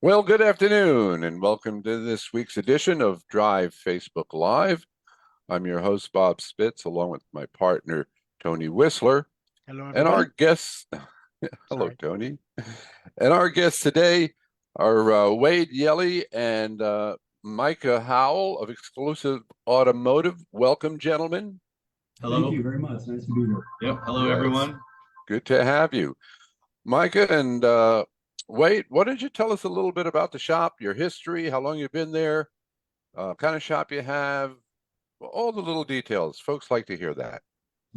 Well, good afternoon, and welcome to this week's edition of Drive Facebook Live. I'm your host, Bob Spitz, along with my partner, Tony Whistler, Hello, and our everybody. guests. Hello, Sorry. Tony. And our guests today are Wayde Yeley and Micah Howell of Exclusive Automotive. Welcome, gentlemen. Hello. Thank you very much. Nice to be here. Yep. Hello, Yes. everyone. Good to have you. Micah and Wayde, why don't you tell us a little bit about the shop, your history, how long you've been there, kind of shop you have, all the little details. Folks like to hear that.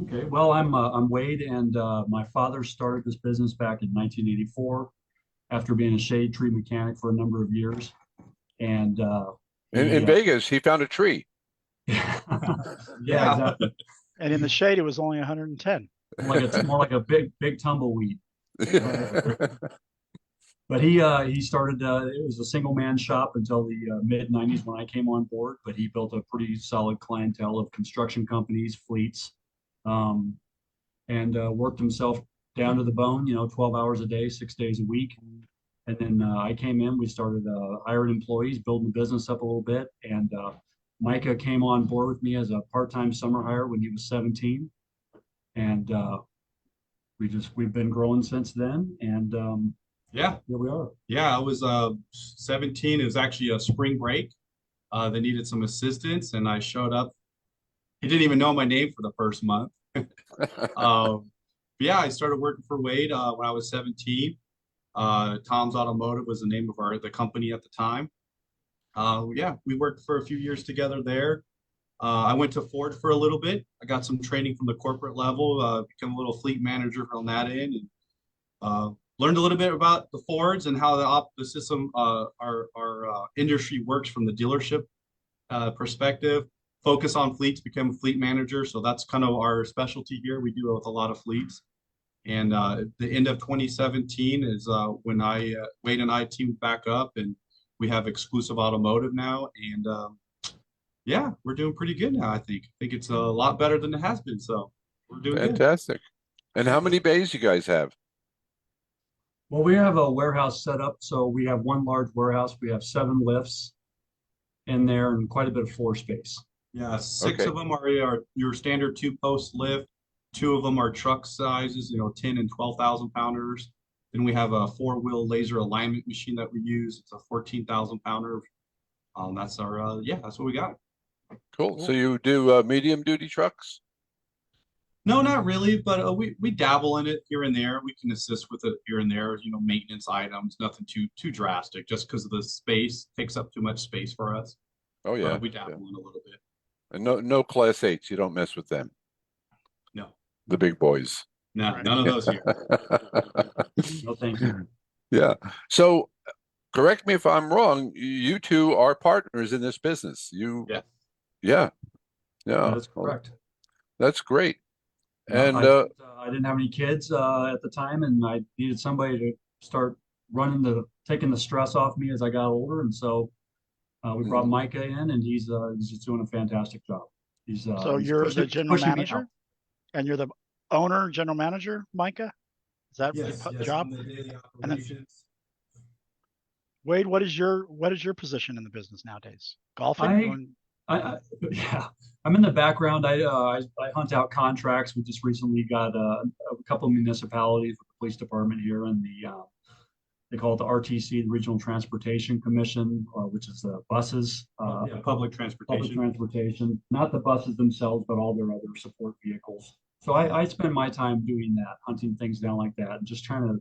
Okay. Well, I'm Wade, and my father started this business back in 1984 after being a shade tree mechanic for a number of years. And In Vegas, he found a tree. yeah, Yeah. exactly. And in the shade, it was only 110. More like a big tumbleweed. But he started. It was a single man shop until the mid '90s when I came on board. But he built a pretty solid clientele of construction companies, fleets, um, and worked himself down to the bone. 12 hours a day, 6 days a week. And then I came in. We started hiring employees, building the business up a little bit. And Micah came on board with me as a part-time summer hire when he was 17, and we've been growing since then. And Yeah. here we are. Yeah. I was 17. It was actually a spring break. They needed some assistance, and I showed up. He didn't even know my name for the first month. Yeah, I started working for Wade when I was 17. Tom's Automotive was the name of the company at the time. Yeah, we worked for a few years together there. I went to Ford for a little bit. I got some training from the corporate level, become a little fleet manager on that end, and learned a little bit about the Fords and how the system, our industry works from the dealership perspective. Focus on fleets, become a fleet manager. So that's kind of our specialty here. We deal with a lot of fleets. And the end of 2017 is when Wade and I teamed back up, and we have Exclusive Automotive now. And yeah, we're doing pretty good now, I think. I think it's a lot better than it has been. So we're doing good. Fantastic. And how many bays you guys have? Well, we have a warehouse set up. So we have one large warehouse. We have 7 lifts in there and quite a bit of floor space. Yeah, six Okay. of them are your standard 2-post lift. 2 of them are truck sizes, 10 and 12,000 pounders. Then we have a 4-wheel laser alignment machine that we use. It's a 14,000 pounder. That's our that's what we got. Cool. So you do medium duty trucks? No, not really, but we dabble in it here and there. We can assist with it here and there, maintenance items, nothing too drastic, just because of the space takes up too much space for us. Oh yeah. We dabble in a little bit. And no Class 8s. You don't mess with them. No. The big boys. No, Right. none of those here. No, thank you. Yeah. So correct me if I'm wrong. You two are partners in this business. Yeah. Yeah. That is correct. That's great. Yeah, And I didn't have any kids at the time, and I needed somebody to start taking the stress off me as I got older. And so we brought Micah in, and he's just doing a fantastic job. So He's you're the pushing general me out. manager, and you're the owner, general manager, Micah? Is that Yes, your yes, job? from the daily And then, operations. Wade, what is your position in the business nowadays? Golfing? Yeah, I'm in the background. I hunt out contracts. We just recently got a couple of municipalities with the police department here, and they call it the RTC, the Regional Transportation Commission, which is the buses, Yeah, public transportation. not the buses themselves, but all their other support vehicles. So I spend my time doing that, hunting things down like that, and just trying to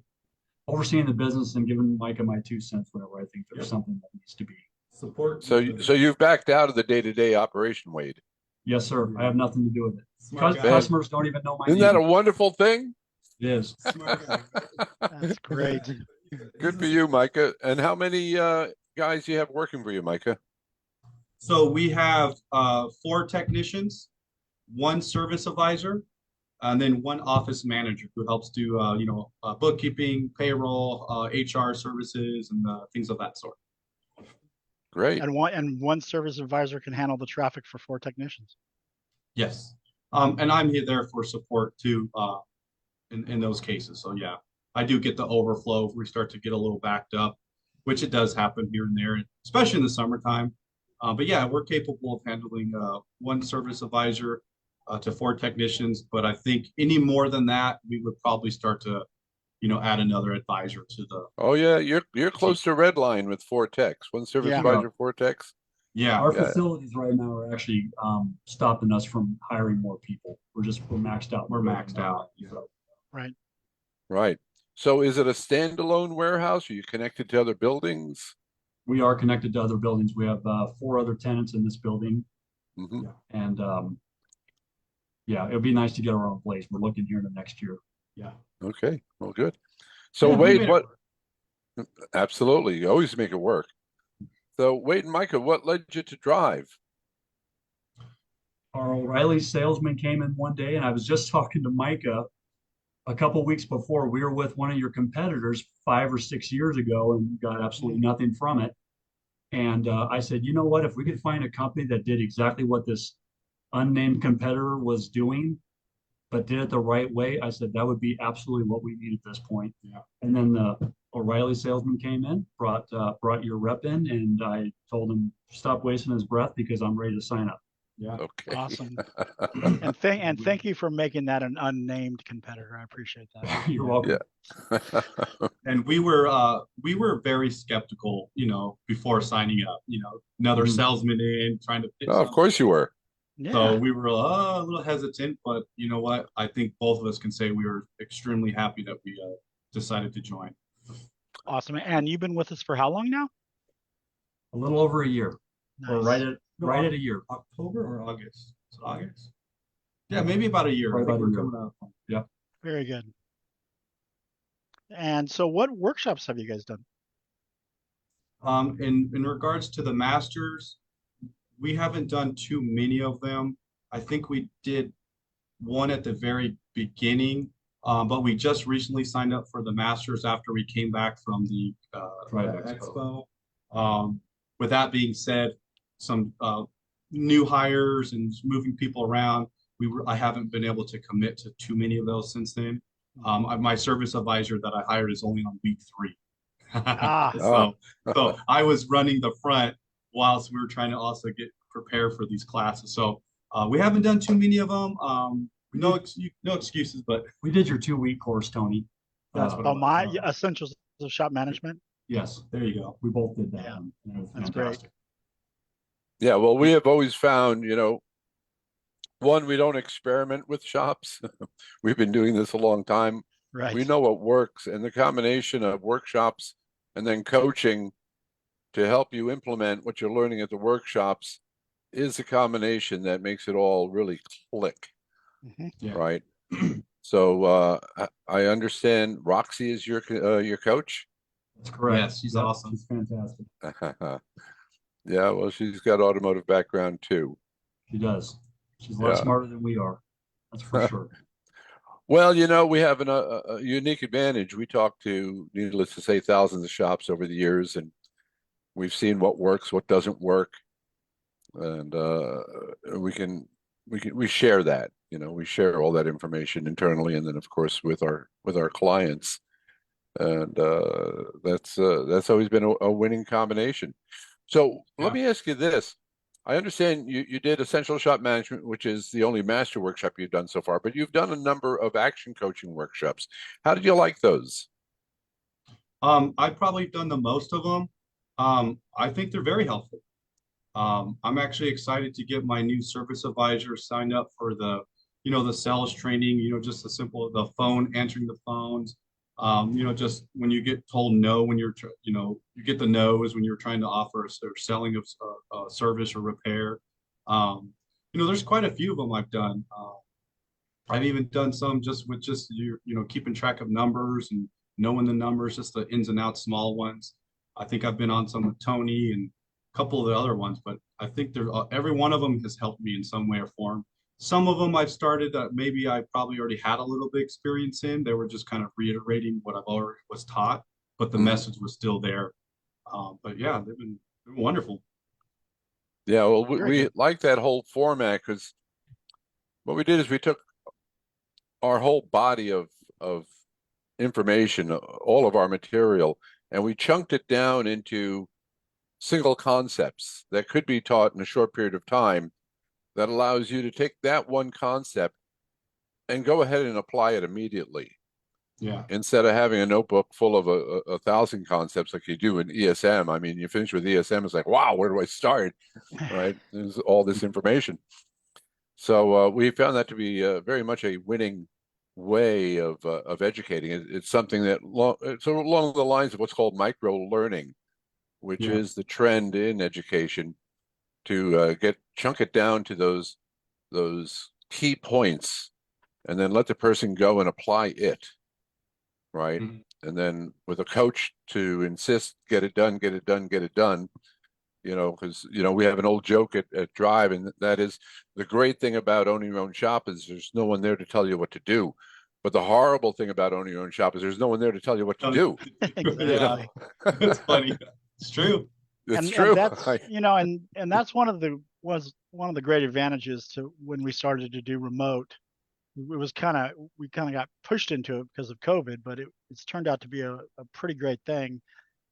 overseeing the business and giving Micah my 2 cents whenever I think there's something that needs to be. Support. so you've backed out of the day-to-day operation, Wade. Yes, sir. I have nothing to do with it. Smart guy. Customers don't even know my Isn't name. that a wonderful thing? It is. Smart guy. That's great. Good for you, Micah. And how many guys you have working for you, Micah? So we have 4 technicians, 1 service advisor, and then 1 office manager who helps do bookkeeping, payroll, HR services, and things of that sort. Great. And one service advisor can handle the traffic for 4 technicians. Yes. And I'm there for support too, in those cases. So yeah, I do get the overflow if we start to get a little backed up. which it does happen here and there, especially in the summertime. But yeah, we're capable of handling one service advisor to 4 technicians. But I think any more than that, we would probably start to, add another advisor to the Oh yeah, you're close to red line with 4 techs. One service Yeah. advisor, 4 techs. yeah. Our Yeah. facilities right now are actually stopping us from hiring more people. We're maxed out. We're maxed out. So, Right. Right. So is it a standalone warehouse? Are you connected to other buildings? we are connected to other buildings. We have 4 other tenants in this building, Hmm. and yeah, it would be nice to get our own place. We're looking here in the next year. Yeah. Okay. Well, good. So Yeah, we Wade, made it what? work. Absolutely. You always make it work. So Wade and Micah, what led you to drive? Our O'Reilly salesman came in one day, and I was just talking to Micah a couple weeks before. We were with one of your competitors 5 or 6 years ago and got absolutely nothing from it. And I said, you know what? If we could find a company that did exactly what this unnamed competitor was doing, but did it the right way, I said that would be absolutely what we need at this point. Yeah. And then the O'Reilly salesman came in, brought your rep in, and I told him stop wasting his breath because I'm ready to sign up. Yeah. Okay. Awesome. And thank you for making that an unnamed competitor. I appreciate that. You're welcome. Yeah. And we were very skeptical, before signing up, another Mhm. salesman in trying to pitch Oh, of course you were. Yeah. So we were a little hesitant, but you know what? I think both of us can say we were extremely happy that we decided to join. Awesome. And you've been with us for how long now? A little over a year, or Nice. right at a year. October or August? Is it August? Yeah, maybe about a year. Probably I think about a we're year. coming up. Yep. Very good. And so what workshops have you guys done? In regards to the masters, we haven't done too many of them. I think we did one at the very beginning, but we just recently signed up for the masters after we came back from the Drive expo. With that being said, some new hires and moving people around, I haven't been able to commit to too many of those since then. My service advisor that I hired is only on week 3. Ah. So I was running the front whilst we were trying to also get prepared for these classes. So we haven't done too many of them. No excuses, but We did your 2-week course, Tony. That's what Oh, my Uh, essentials of shop management. Yes, there you go. we both did that Yeah, one. And it was that's great. fantastic. Yeah. Well, we have always found, one, we don't experiment with shops. We've been doing this a long time. Right. We know what works, and the combination of workshops and then coaching to help you implement what you're learning at the workshops is a combination that makes it all really click, Mhm. Yeah. right? So I understand Roxy is your coach. That's correct. Yes, she's Yep, awesome. She's fantastic. Yeah, well, she's got automotive background too. She does. She's a lot Yeah. smarter than we are. That's for sure. Well, we have a unique advantage. We talk to, needless to say, thousands of shops over the years, and we've seen what works, what doesn't work, and we share that. We share all that information internally, and then of course with our clients, and that's always been a winning combination. So let me ask you this. I understand you did Essential Shop Management, which is the only master workshop you've done so far, but you've done a number of action coaching workshops. How did you like those? I've probably done the most of them. I think they're very helpful. I'm actually excited to get my new service advisor signed up for the sales training, just the simple, the phone, answering the phones. Just when you get told no, when you get the no's when you're trying to offer or selling a service or repair. There's quite a few of them I've done. I've even done some just with keeping track of numbers and knowing the numbers, just the ins and outs, small ones. I think I've been on some with Tony and a couple of the other ones, but I think every one of them has helped me in some way or form. Some of them I've started that maybe I probably already had a little bit experience in. They were just kind of reiterating what I've already was taught, but the message was still there. But yeah, they've been wonderful. Yeah, well, Very we good. like that whole format because what we did is we took our whole body of information, all of our material, and we chunked it down into single concepts that could be taught in a short period of time that allows you to take that one concept and go ahead and apply it immediately Yeah. instead of having a notebook full of a thousand concepts like you do in ESM. I mean, you finish with ESM, it's like, wow, where do I start? Right? There's all this information. So we found that to be very much a winning way of educating. It's something that it's along the lines of what's called micro learning, which Yeah. is the trend in education to chunk it down to those key points, and then let the person go and apply it, right? Mhm. And then with a coach to insist, get it done, get it done, get it done. Because we have an old joke at Drive, and that is the great thing about owning your own shop is there's no one there to tell you what to do. But the horrible thing about owning your own shop is there's no one there to tell you what to do. Exactly. It's funny. It's true. It's And true. that's and that's one of the great advantages to when we started to do remote. It was we kind of got pushed into it because of COVID, but it's turned out to be a pretty great thing.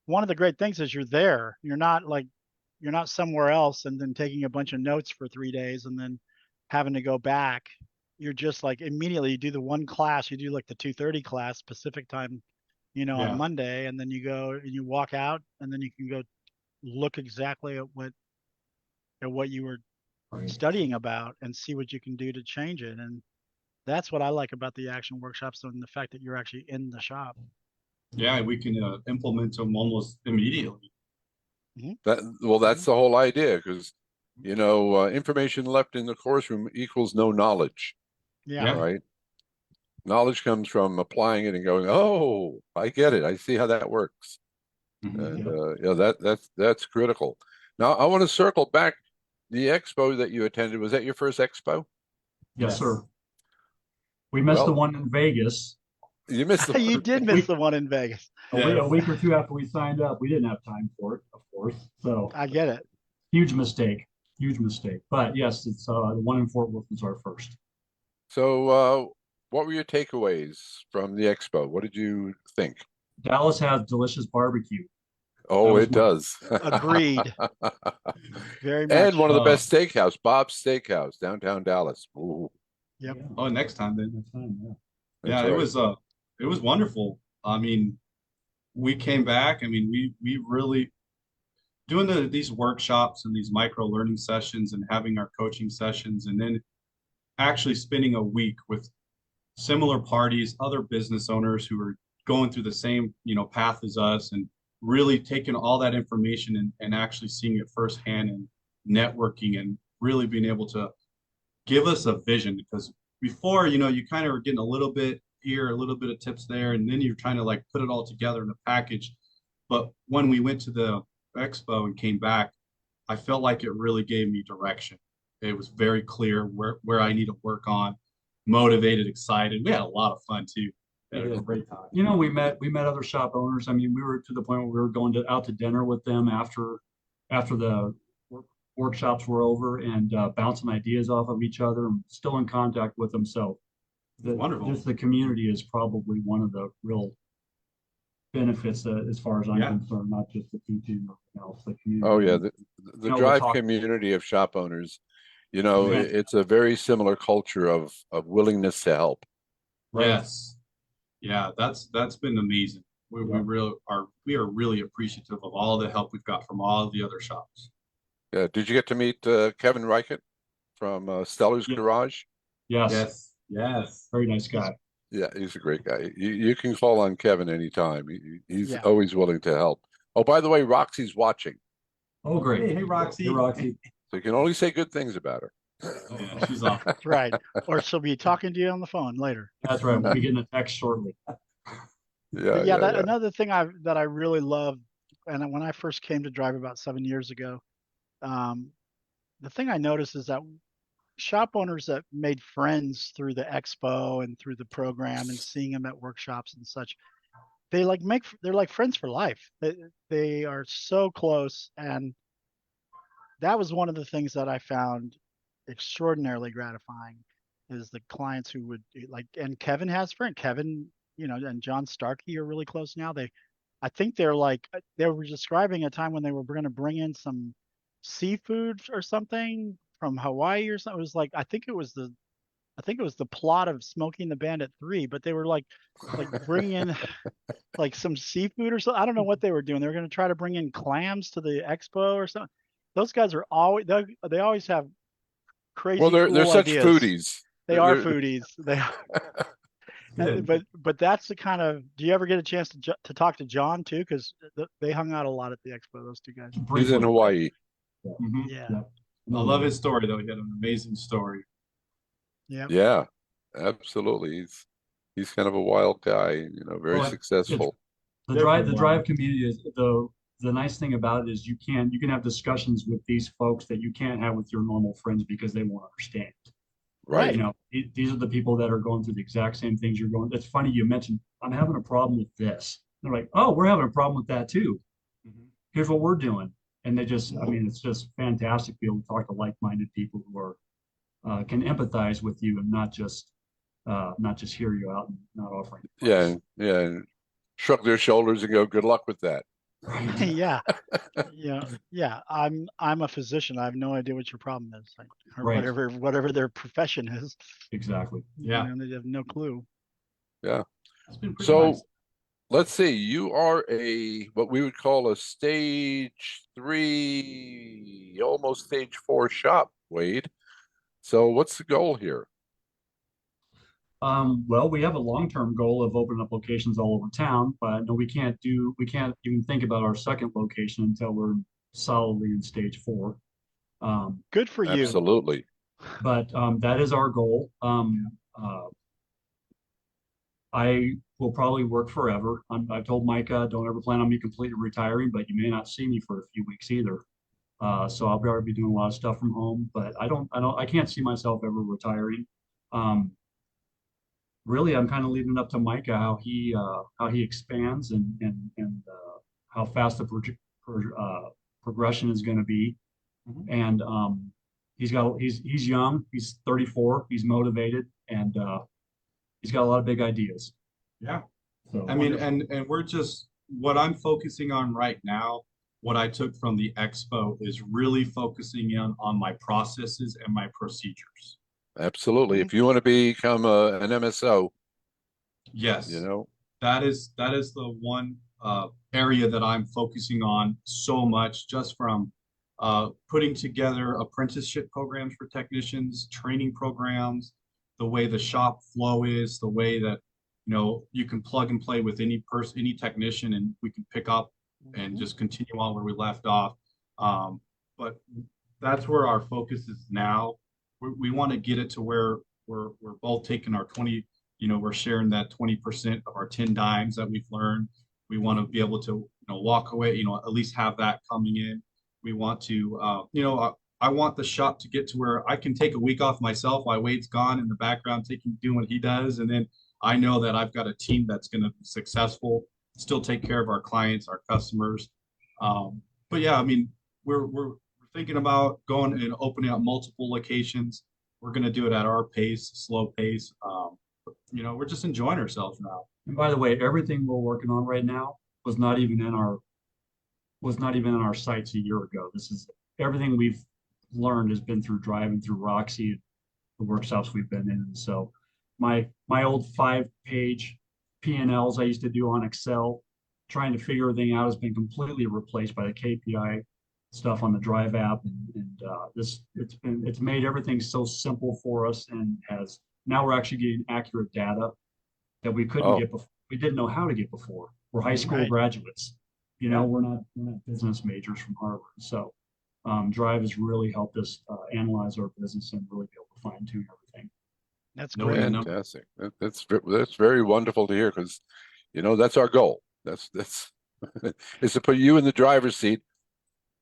One of the great things is you're there. You're not somewhere else and then taking a bunch of notes for 3 days and then having to go back. You're just like immediately you do the one class, you do like the 2:30 class Pacific time, Yeah. on Monday, and then you go and you walk out and then you can go look exactly at what you were Right. studying about and see what you can do to change it. And that's what I like about the action workshops and the fact that you're actually in the shop. Yeah, we can implement them almost immediately. That's the whole idea, because information left in the course room equals no knowledge, Yeah. Yeah. right? Knowledge comes from applying it and going, oh, I get it. I see how that works. Mhm. And that's critical. Now I want to circle back. The expo that you attended, was that your first expo? Yes, sir. We missed the Well, one in Vegas. you missed the You did miss the one in Vegas. A week or two after we signed up, we didn't have time for it, of course. So I get it. huge mistake. But yes, it's the one in Fort Worth was our first. So what were your takeaways from the expo? What did you think? Dallas has delicious barbecue. Oh, was it my- does. Agreed. Very much. And one of the Uh, best steakhouse, Bob's Steakhouse, downtown Dallas. Ooh, Yep. Yeah. Oh, next time then. Next time, yeah. that's Yeah, right. it was wonderful. I mean, we came back. I mean, we really doing these workshops and these micro learning sessions and having our coaching sessions, and then actually spending a week with similar parties, other business owners who are going through the same, path as us, and really taking all that information and actually seeing it firsthand and networking and really being able to give us a vision. Because before, you kind of were getting a little bit here, a little bit of tips there, and then you're trying to like put it all together in a package. But when we went to the expo and came back, I felt like it really gave me direction. It was very clear where I need to work on, motivated, excited. We had a lot of fun too. We had a great time. We met other shop owners. I mean, we were to the point where we were going out to dinner with them after the workshops were over and bouncing ideas off of each other and still in contact with them. So Wonderful. just the community is probably one of the real benefits as far as I'm concerned, not just the teaching or anything else, the community. Oh yeah, the we'll Drive talk- community of shop owners, Yeah. it's a very similar culture of willingness to help. Right. Yes. Yeah, that's been amazing. We are really appreciative of all the help we've got from all the other shops. Yeah, did you get to meet Kevin Reichert from Stellar's Yeah. Garage? Yes. Yes. Very nice guy. Yeah, he's a great guy. You can call on Kevin anytime. He's Yeah. always willing to help. Oh, by the way, Roxy's watching, Oh, great. Hey, Roxy. Hey, Roxy. so you can only say good things about her. Oh, yeah, she's awesome. That's right. Or she'll be talking to you on the phone later. That's right. We'll be getting a text shortly. But yeah, another thing that I really love, and when I first came to Drive about 7 years ago, the thing I noticed is that shop owners that made friends through the expo and through the program and seeing them at workshops and such, they're like friends for life. They are so close, and that was one of the things that I found extraordinarily gratifying is the clients who would like, and Kevin has friends. Kevin, and John Starkey are really close now. I think they were describing a time when they were going to bring in some seafood or something from Hawaii or something. It was like, I think it was the plot of Smoking the Bandit 3, but they were like bringing in like some seafood or something. I don't know what they were doing. They were going to try to bring in clams to the expo or something. Those guys are always, they always have crazy Well, they're cool such ideas. foodies. They are They're- foodies. They Good. but that's the kind of. Do you ever get a chance to talk to John too? Because they hung out a lot at the expo. Those two guys. He's in Briefly. Hawaii. Mhm. Yeah. Yeah. I love his story though. He had an amazing story. Yeah. Yeah, absolutely. He's kind of a wild guy, very Well, successful. The Definitely drive wild. community is the nice thing about it is you can have discussions with these folks that you can't have with your normal friends because they won't understand. Right. You know, these are the people that are going through the exact same things you're going. It's funny you mentioned I'm having a problem with this. They're like, oh, we're having a problem with that too. Mhm. Here's what we're doing, and they just, I mean, it's just fantastic to be able to talk to like-minded people who are can empathize with you and not just hear you out and not offering advice. Yeah, and shrug their shoulders and go, good luck with that. Right. Yeah. Yeah. I'm a physician. I have no idea what your problem is, or Right. whatever their profession is. Exactly. Yeah. They have no clue. Yeah. It's been pretty So nice. let's see, you are what we would call a stage 3, almost stage 4 shop, Wade. So what's the goal here? Well, we have a long-term goal of opening up locations all over town, but no, we can't even think about our second location until we're solidly in stage 4. Good for you. Absolutely. But that is our goal. I will probably work forever. I've told Micah, don't ever plan on me completely retiring, but you may not see me for a few weeks either. So I'll probably be doing a lot of stuff from home, but I can't see myself ever retiring. Really, I'm kind of leaving it up to Micah how he expands and how fast the progression is going to be. Mhm. And he's young, he's 34, he's motivated, and he's got a lot of big ideas. Yeah. So I mean, and we're just what I'm focusing on right now, what I took from the expo is really focusing on my processes and my procedures. Absolutely. Mhm. If you want to become an MSO, Yes. you That is the one area that I'm focusing on so much, just from putting together apprenticeship programs for technicians, training programs, the way the shop flow is, the way that you can plug and play with any person, any technician, and we can pick up and Mhm. just continue on where we left off. But that's where our focus is now. We want to get it to where we're both taking our 20, we're sharing that 20% of our 10 dimes that we've learned. We want to be able to, walk away, at least have that coming in. We want to, I want the shop to get to where I can take a week off myself while Wade's gone in the background, doing what he does. And then I know that I've got a team that's going to be successful, still take care of our clients, our customers. But yeah, I mean, we're thinking about going and opening up multiple locations. We're going to do it at our pace, slow pace. We're just enjoying ourselves now. And by the way, everything we're working on right now was not even in our sights a year ago. This is everything we've learned has been through driving through Roxy, the workshops we've been in. And so my old 5-page P&Ls I used to do on Excel, trying to figure everything out, has been completely replaced by the KPI stuff on the Drive app, and it's made everything so simple for us, and now we're actually getting accurate data that we couldn't get before. We didn't know how to get before. We're high school Right. graduates. We're not business majors from Harvard. So Drive has really helped us analyze our business and really be able to fine tune everything. That's No, great. no. Fantastic. That's very wonderful to hear because, that's our goal. That's is to put you in the driver's seat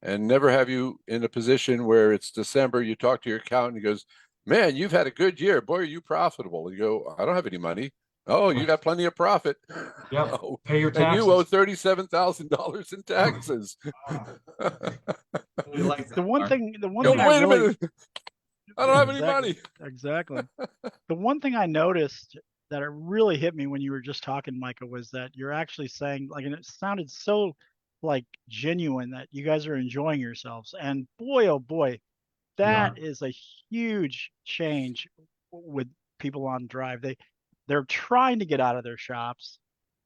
and never have you in a position where it's December. You talk to your accountant, he goes, "Man, you've had a good year. Boy, are you profitable?" You go, "I don't have any money." "Oh, you got plenty of profit." Yep. "Oh, Pay your and taxes. you owe $37,000 in taxes." We like that. The one thing Go, I wait a really minute. I don't have any exactly, money. exactly. The one thing I noticed that it really hit me when you were just talking, Micah, was that you're actually saying, like, and it sounded so like genuine that you guys are enjoying yourselves. And boy, oh boy, that is a huge change with people on drive. They're trying to get out of their shops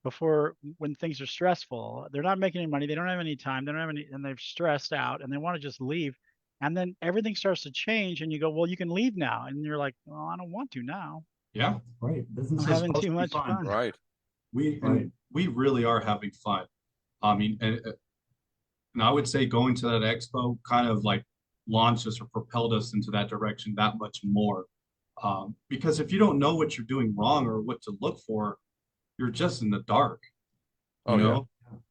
before when things are stressful. They're not making any money. They don't have any time. They don't have any, and they're stressed out and they want to just leave. And then everything starts to change and you go, well, you can leave now. And you're like, well, I don't want to now. Yeah, Right. Business I'm is having supposed too to be much fun. fun. Right. we really are having fun. I mean, and I would say going to that expo kind of like launched us or propelled us into that direction that much more. Because if you don't know what you're doing wrong or what to look for, you're just in the dark, you Oh, yeah.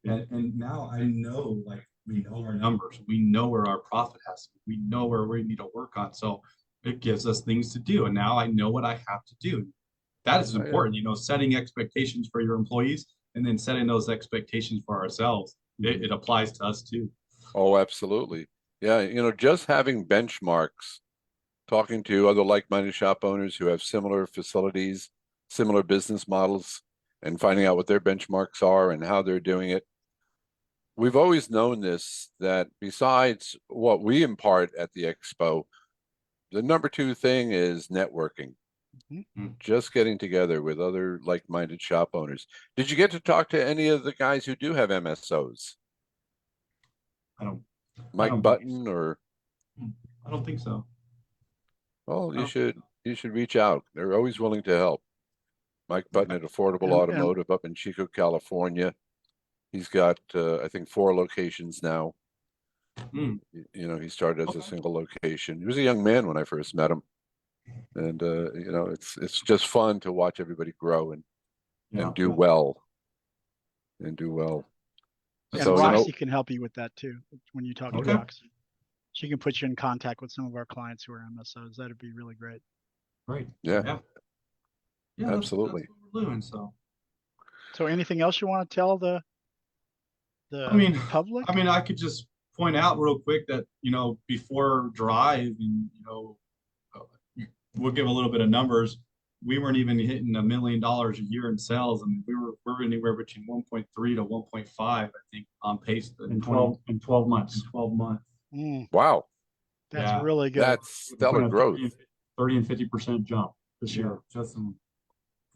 know? And now I know, like, we know our numbers, we know where our profit has to be, we know where we need to work on. So it gives us things to do. And now I know what I have to do. That is Oh, yeah. important, you know, setting expectations for your employees and then setting those expectations for ourselves. It applies to us too. Oh, absolutely. Yeah, you know, just having benchmarks, talking to other like-minded shop owners who have similar facilities, similar business models, and finding out what their benchmarks are and how they're doing it. We've always known this, that besides what we impart at the expo, the number two thing is networking. Mhm. Just getting together with other like-minded shop owners. Did you get to talk to any of the guys who do have MSOs? I don't Mike don't Button or, I don't think so. well, I don't- you should reach out. They're always willing to help. Mike Button at Affordable And Automotive up in Chico, California. He's got, I think, 4 locations now. Hmm. You know, he started as a Okay. single location. He was a young man when I first met him. And, you know, it's just fun to watch everybody grow and do well. And do well. and So, you know, Roxy can help you with that too. When you talk to Okay. Roxy, she can put you in contact with some of our clients who are MSOs. That'd be really great. Right. yeah, Yeah. Yeah, absolutely. that's what we're doing. So So anything else you want to tell the I mean, public? I could just point out real quick that, you know, before Drive and, you know, we'll give a little bit of numbers. We weren't even hitting $1 million a year in sales. I mean, we were anywhere between 1.3 to 1.5, I think, on pace In 12 months. 12 months. Wow. That's Yeah. really good. That's stellar Between a growth. 30 and 50% jump this year. Just from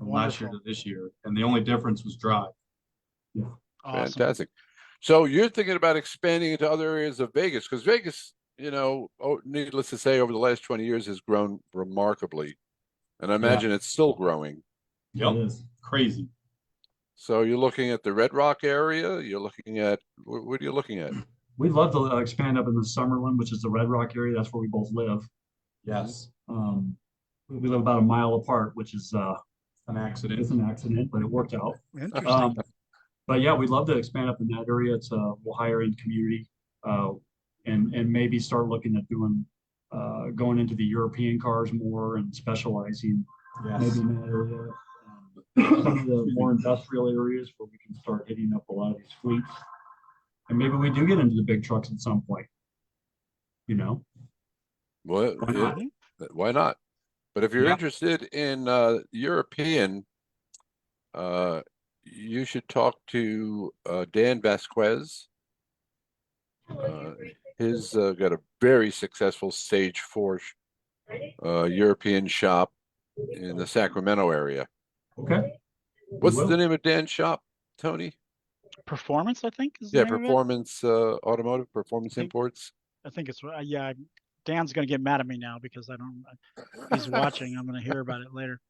last year Wonderful. to this year. And the only difference was Drive. Awesome. Fantastic. So you're thinking about expanding into other areas of Vegas, because Vegas, you know, needless to say, over the last 20 years has grown remarkably. And I imagine it's still growing. Yep. It is. Crazy. So you're looking at the Red Rock area. You're looking at, what are you looking at? We'd love to expand up in the Summerlin, which is the Red Rock area. That's where we both live. Yes. We live about a mile apart, which is An accident. it's an accident, but it worked out. Interesting. But yeah, we'd love to expand up in that area. It's a higher end community, and maybe start looking at doing going into the European cars more and specializing maybe Yes. in that area. Some of the more industrial areas where we can start hitting up a lot of these fleets, and maybe we do get into the big trucks at some point. You know, Well, why not? why not? But if you're Yeah. interested in European, you should talk to Dan Vasquez. He's got a very successful stage 4 European shop in the Sacramento area. Okay. What's will. the name of Dan's shop, Tony? Performance, I think, is the Yeah, name of it. Performance Automotive, Performance Imports. I think it's yeah. Dan's gonna get mad at me now because he's watching. I'm gonna hear about it later.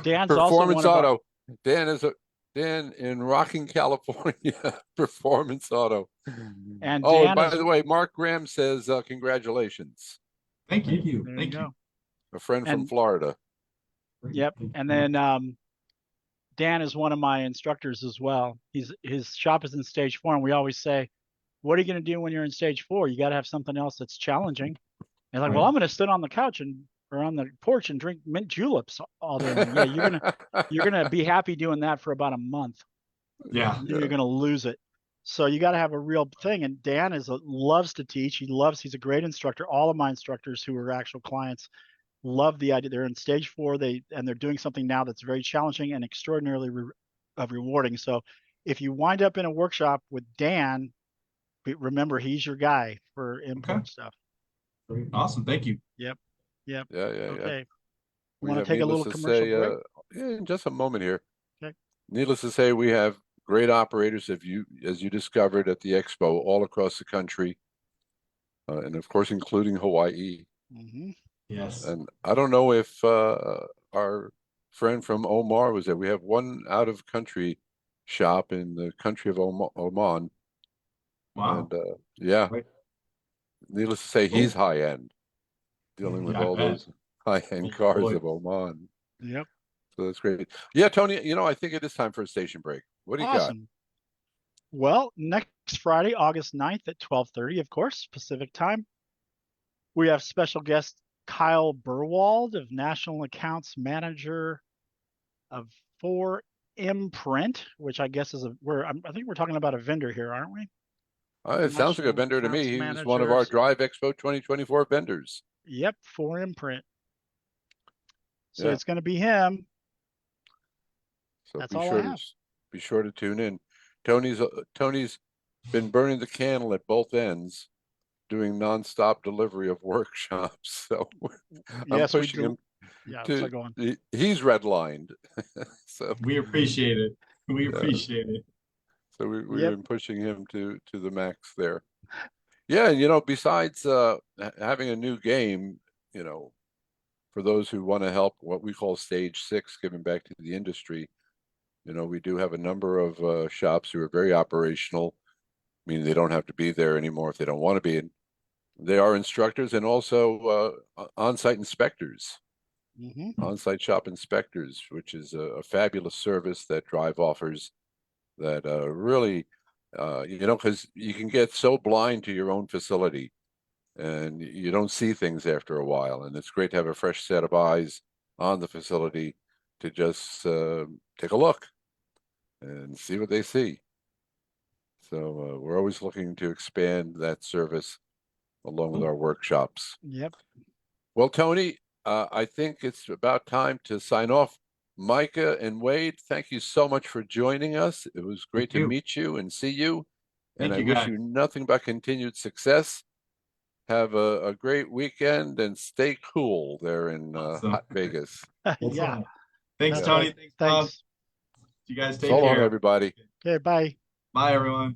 Dan's also Performance one of our, Auto. Dan in Rocking, California. Performance Auto. and Oh, Dan and by is, the way, Mark Graham says congratulations. Thank you. Thank you. there Thank you you. go. A friend from And- Florida. Yep. And then Dan is one of my instructors as well. His shop is in stage 4, and we always say, what are you going to do when you're in stage 4? You got to have something else that's challenging. And like, well, I'm going to sit on the couch or on the porch and drink mint juleps all day long. Yeah, you're gonna be happy doing that for about a month. Yeah. You're gonna lose it. So you got to have a real thing. And Dan loves to teach. He's a great instructor. All of my instructors who are actual clients love the idea. They're in stage 4. They're doing something now that's very challenging and extraordinarily rewarding. So if you wind up in a workshop with Dan, remember he's your guy for Okay. import stuff. Great. Awesome. Thank you. Yep. Yeah. Okay. We Want to have, take a needless little to commercial say, break? in just a moment here. Okay. Needless to say, we have great operators, as you discovered at the expo, all across the country, and of course, including Hawaii. Mm-hmm. Yes. And I don't know if our friend from Omar was there. We have one out-of-country shop in the country of Oman, Wow. and yeah, Right. needless to say, Cool. he's high-end, dealing with Yeah, I all bet. those high-end Oh, cars boy. of Oman. Yep. So that's great. Yeah, Tony, I think it is time for a station break. What do you got? Awesome. Well, next Friday, August 9th at 12:30, of course, Pacific time, we have special guest Kyle Burwald of National Accounts Manager of 4Imprint, which I guess is I think we're talking about a vendor here, aren't we? It sounds like a National vendor to me. Accounts He was one of our Managers. Drive Expo 2024 vendors. Yep, 4Imprint. So Yeah. it's going to be him. So That's all I have. be sure to tune in. Tony's been burning the candle at both ends, doing nonstop delivery of workshops. So I'm Yes, pushing him yeah, so to. go on. He's redlined, so We appreciate it. We Yeah. appreciate it. so we've Yep. been pushing him to the max there. Yeah, and besides having a new game, for those who want to help what we call stage 6, giving back to the industry, we do have a number of shops who are very operational, meaning they don't have to be there anymore if they don't want to be. And they are instructors and also on-site inspectors, Mm-hmm. on-site shop inspectors, which is a fabulous service that Drive offers that really, because you can get so blind to your own facility and you don't see things after a while. And it's great to have a fresh set of eyes on the facility to just take a look and see what they see. So we're always looking to expand that service along with our workshops. Yep. Well, Tony, I think it's about time to sign off. Micah and Wayde, thank you so much for joining us. It was great to meet you and see you. And Thank I you, wish guys. you nothing but continued success. Have a great weekend and stay cool there in Awesome. hot Vegas. Yeah. Thanks, That's Tony. right. Thanks, Tom. Thanks. You guys So take long, care. everybody. Okay, bye. Bye, everyone.